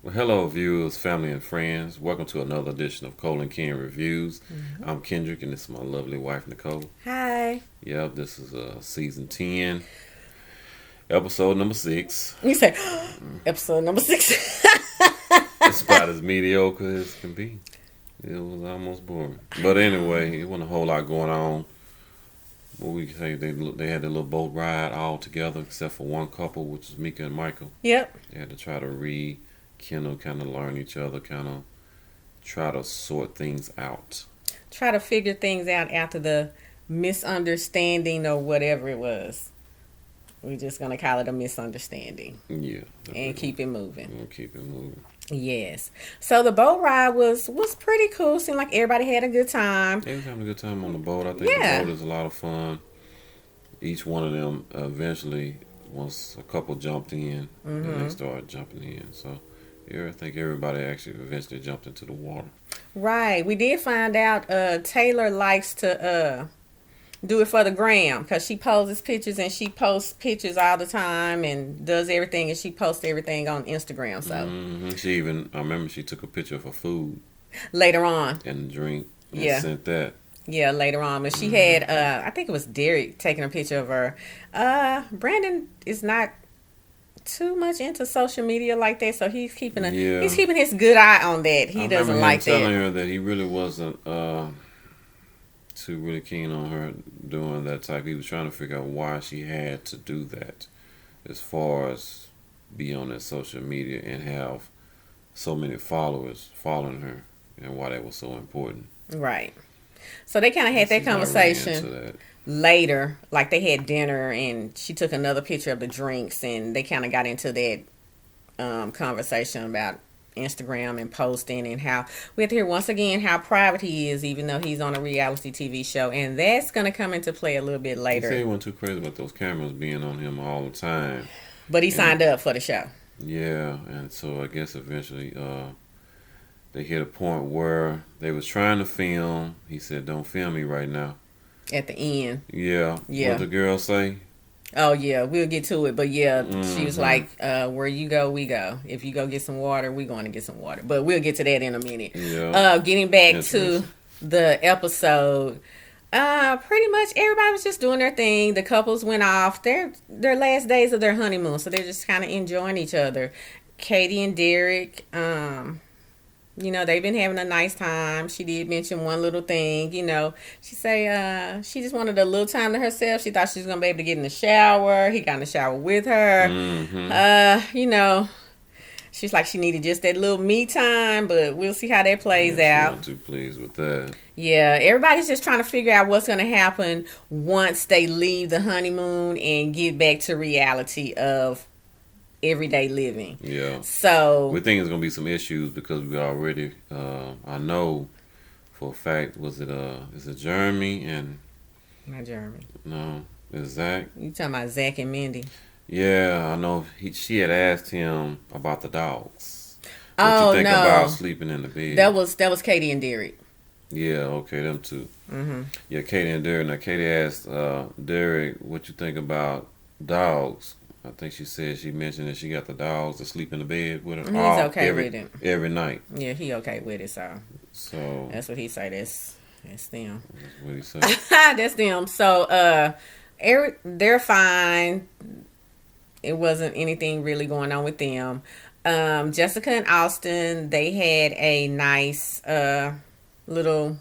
Well, hello, viewers, family, and friends. Welcome to another edition of Cole and Ken Reviews. I'm Kendrick, and this is my lovely wife, Nicole. Hi. Yep, this is season 10, episode number 6. You say episode number 6. It's about as mediocre as can be. It was almost boring. But anyway, it wasn't a whole lot going on. What we say, they had a little boat ride all together, except for one couple, which is Mika and Michael. Yep. They had to try to rekindle, kind of learn each other, kind of try to sort things out. Try to figure things out after the misunderstanding or whatever it was. We're just gonna call it a misunderstanding Yeah. and keep it moving. We'll keep it moving. Yes. So the boat ride was pretty cool. Seemed like everybody had a good time. They was having a good time on the boat. I think Yeah. the boat is a lot of fun. Each one of them eventually, once a couple jumped in, then they started jumping in. So, yeah, I think everybody actually eventually jumped into the water. Right. We did find out Taylor likes to do it for the gram because she poses pictures and she posts pictures all the time and does everything and she posts everything on Instagram. So She even, I remember she took a picture of her food later on, and the drink and Yeah. sent that. yeah, later on, but she had I think it was Derek taking a picture of her. Brandon is not too much into social media like that, so he's keeping Yeah. he's keeping his good eye on that. He I doesn't remember him like telling that. her that he really wasn't too really keen on her doing that type. He was trying to figure out why she had to do that, as far as be on that social media and have so many followers following her, and why that was so important. Right. So they kind of had that She got really into conversation that. later, like they had dinner and she took another picture of the drinks and they kind of got into that conversation about Instagram and posting and how we have to hear once again how private he is, even though he's on a reality TV show, and that's going to come into play a little bit He said later. he wasn't too crazy about those cameras being on him all the time. But he signed up for the show. Yeah, and so I guess eventually they hit a point where they was trying to film. He said, "Don't film me right now." At the end. Yeah. Yeah. What the girl say? Oh yeah, we'll get to it. But yeah, she was Mhm. like, where you go, we go. If you go get some water, we're going to get some water. But we'll get to that in a minute. Yeah. Getting back to Interesting. the episode, pretty much everybody was just doing their thing. The couples went off their last days of their honeymoon, so they're just kind of enjoying each other. Katie and Derek, they've been having a nice time. She did mention one little thing, she say she just wanted a little time to herself. She thought she was gonna be able to get in the shower. He got in the shower with her. She's like she needed just that little me time, but we'll see how that plays Yeah, she out. wasn't too pleased with that. Yeah, everybody's just trying to figure out what's gonna happen once they leave the honeymoon and get back to reality of everyday living. Yeah. So We think it's gonna be some issues because we already I know for a fact is it Jeremy and not Jeremy. no, it's Zach. You talking about Zach and Mindy? Yeah, I know she had asked him about the dogs. What Oh you think no, about sleeping in the bed? that was Katie and Derek. Yeah, okay, them two. Mm-hmm. Yeah, Katie and Derek. Now, Katie asked Derek, what you think about dogs? I think she mentioned that she got the dogs to sleep in the bed with her. He's okay every, with it. every night. Yeah, he okay with it. So So that's what he say. That's them. that's what he said. That's them. So they're fine. It wasn't anything really going on with them. Jessica and Austin, they had a nice little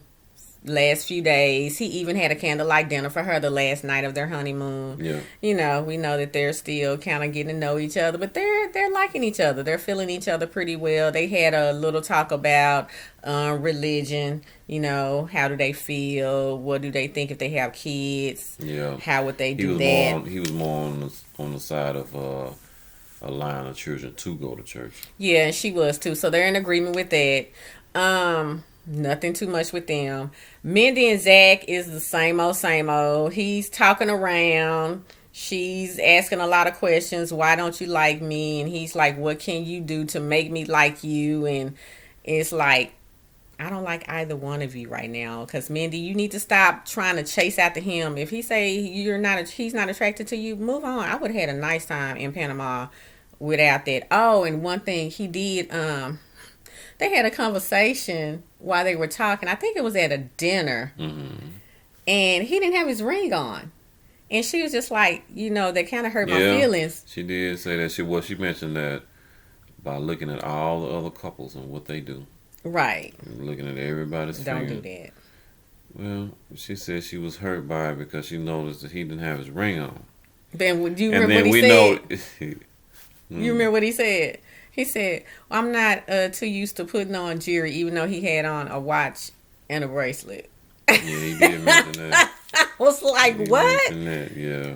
last few days. He even had a candlelight dinner for her the last night of their honeymoon. Yeah. We know that they're still kind of getting to know each other, but they're liking each other. They're feeling each other pretty well. They had a little talk about religion. How do they feel? What do they think if they have kids? Yeah. How would they He do was that? he was more on the side of allowing the children to go to church. Yeah, and she was too. So they're in agreement with that. Nothing too much with them. Mindy and Zach is the same old, same old. He's talking around. She's asking a lot of questions. Why don't you like me? And he's like, what can you do to make me like you? And it's like, I don't like either one of you right now. Because Mindy, you need to stop trying to chase after him. If he say he's not attracted to you, move on. I would have had a nice time in Panama without that. Oh, and one thing he did, they had a conversation while they were talking. I think it was at a dinner, and he didn't have his ring on. And she was just like, that kind of hurt my feelings. She did say that. She mentioned that by looking at all the other couples and what they do. Right. And looking at everybody's Don't finger. do that. Well, she said she was hurt by it because she noticed that he didn't have his ring on. Then do you remember what he said? Know. You remember what he said? He said, I'm not too used to putting on jewelry, even though he had on a watch and a bracelet. Yeah, he did mention that. I was like, what? That. Yeah.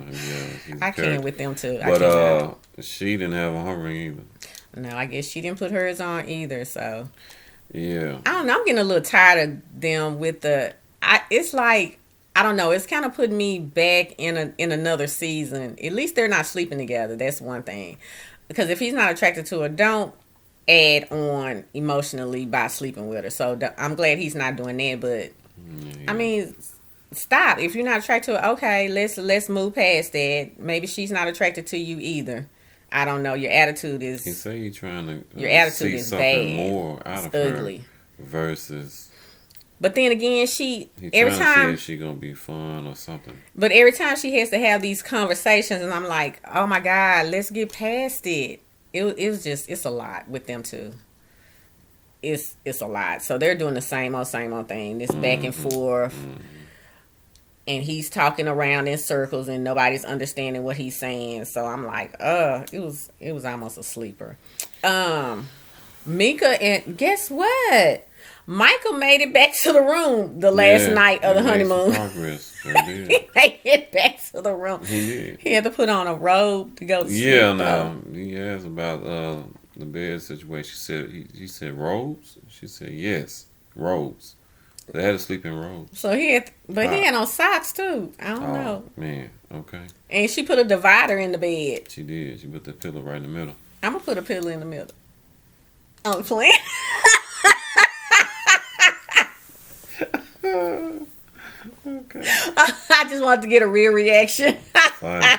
I can't with them too. But she didn't have her ring either. No, I guess she didn't put hers on either. So yeah, I don't know. I'm getting a little tired of them with the. It's like, I don't know. It's kind of putting me back in another season. At least they're not sleeping together. That's one thing. Because if he's not attracted to her, don't add on emotionally by sleeping with her. So I'm glad he's not doing that. But I mean, stop. If you're not attracted to her, okay, let's move past that. Maybe she's not attracted to you either. I don't know. Your attitude is. He say he's trying to. Your attitude see is something bad. more out It's of ugly. her versus. But then again, every to time see if she gonna be fun or something. But every time she has to have these conversations, and I'm like, oh my God, let's get past it. It's a lot with them too. It's a lot. So they're doing the same old thing. This back and forth. And he's talking around in circles and nobody's understanding what he's saying. So I'm like, it was almost a sleeper. Mika, and guess what? Michael made it back to the room the last night of the honeymoon. He made it back to the room. He did. He had to put on a robe to go to sleep. Yeah, now he asked about the bed situation. He said robes. She said yes, robes. They had to sleep in robes. So he had on socks too. I don't know. Man, okay. And she put a divider in the bed. She did. She put the pillow right in the middle. I'm gonna put a pillow in the middle. I'm playing. Okay. I just wanted to get a real reaction. Fine.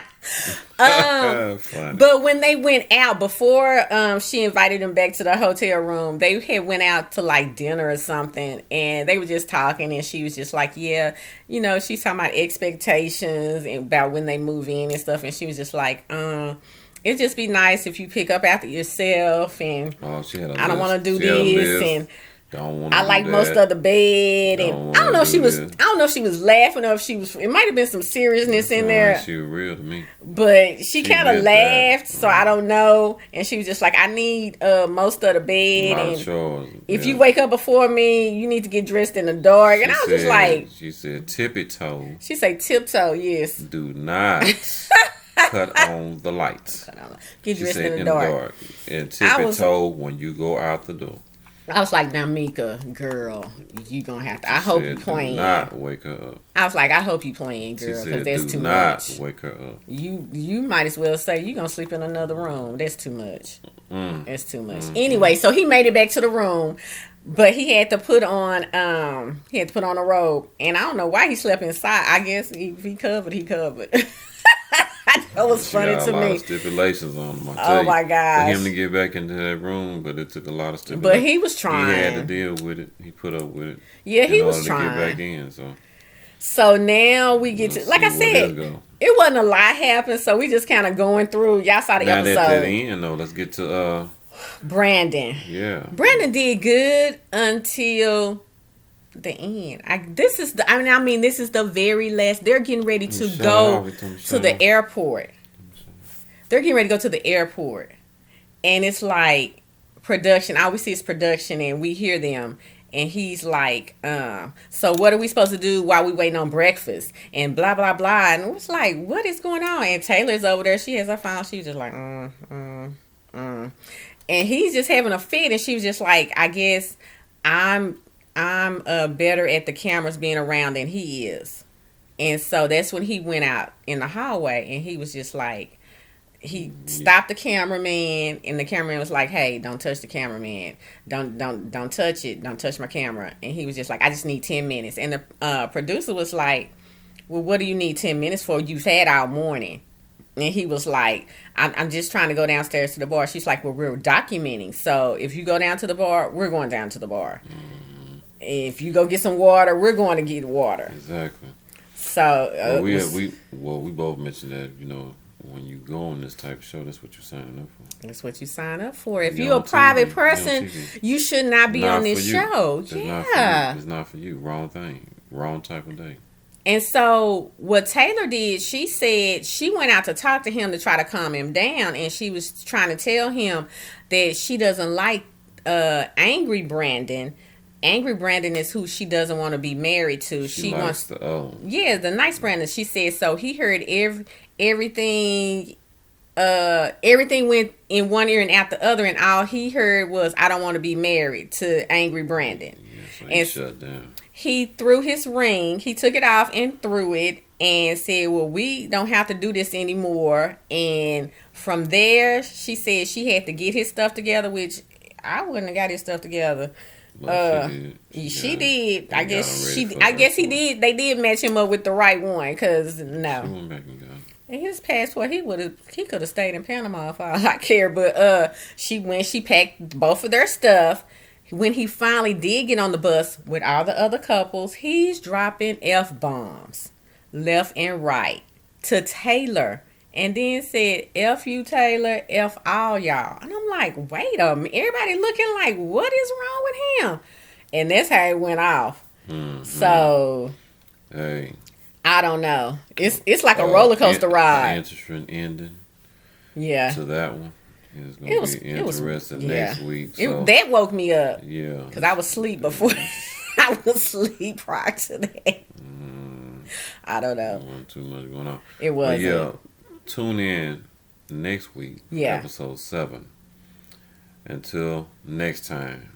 But when they went out before she invited them back to the hotel room, they had went out to like dinner or something, and they were just talking, and she was just like, yeah, she's talking about expectations and about when they move in and stuff, and she was just like, it'd just be nice if you pick up after yourself, and she had I don't want to do this, and I like most of the bed, and I don't know if she was. I don't know if she was laughing or if she was. It might have been some seriousness in there. She was real to me, but she kind of laughed, so I don't know. And she was just like, "I need most of the bed, and if you wake up before me, you need to get dressed in the dark." And I was just like, "She said tippy toe." She said tiptoe. Yes. Do not cut on the lights. Get dressed in the dark. And tippy toe when you go out the door. I was like, now, Mika, girl, you gonna have to. I hope you playing. Do not wake her up. I was like, I hope you playing, girl, because that's too much. Do not wake her up. You might as well say you gonna sleep in another room. That's too much. That's too much. Anyway, so he made it back to the room, but he had to put on a robe, and I don't know why he slept inside. I guess if he covered, he covered. That was funny to me. A lot of stipulations on him. Oh my gosh. For him to get back into that room, but it took a lot of stipulations. But he was trying. He had to deal with it. He put up with it. Yeah, he was trying to get back in. So now we get to, like I said, it wasn't a lot happened. So we just kind of going through. Y'all saw the episode. At the end, though, let's get to Brandon. Yeah, Brandon did good until the end. This is the very last. They're getting ready to go to the airport. They're getting ready to go to the airport, and it's like production. All we see is production, and we hear them. And he's like, so what are we supposed to do while we waiting on breakfast? And blah blah blah. And it was like, what is going on? And Taylor's over there. She has her phone. She's just like, And he's just having a fit. And she was just like, I guess I'm better at the cameras being around than he is. And so that's when he went out in the hallway, and he was just like, he stopped the cameraman, and the cameraman was like, hey, don't touch the cameraman. Don't touch it. Don't touch my camera. And he was just like, I just need 10 minutes. And the producer was like, well, what do you need 10 minutes for? You've had all morning. And he was like, I'm just trying to go downstairs to the bar. She's like, well, we're documenting. So if you go down to the bar, we're going down to the bar. If you go get some water, we're going to get water. Exactly. So we both mentioned that, you know, when you go on this type of show, that's what you're signing up for. that's what you sign up for. If You you're a on private TV, person, you should not be Not on this for you. show. It's not for you. Yeah. It's not for you. Wrong thing. Wrong type of day. And so what Taylor did, she said she went out to talk to him to try to calm him down, and she was trying to tell him that she doesn't like angry Brandon. Angry Brandon is who she doesn't want to be married to. She likes wants the other one. yeah, the nice Brandon. She said so. He heard everything. Everything went in one ear and out the other, and all he heard was, "I don't want to be married to angry Brandon." Yeah, so he And shut down. he threw his ring. He took it off and threw it and said, well, we don't have to do this anymore. And from there, she said she had to get his stuff together, which I wouldn't have got his stuff together. Well, she Did. I guess got him ready for I guess he her. did. They did match him up with the right one, because She no. went back and got him. And his passport, he could have stayed in Panama for all I care. But she packed both of their stuff. When he finally did get on the bus with all the other couples, he's dropping F-bombs left and right to Taylor. And then said, F you, Taylor, F all y'all. And I'm like, wait a minute. Everybody looking like, what is wrong with him? And that's how it went off. So, Hey. I don't know. It's like a roller coaster ride. Interesting ending Yeah. to that one. It's going to be interesting next week. So, That woke me up. yeah. Because I was asleep before. I was asleep prior to that. I don't know. Wasn't too much going on. It was. But yeah, tune in next week. Yeah. Episode 7. Until next time.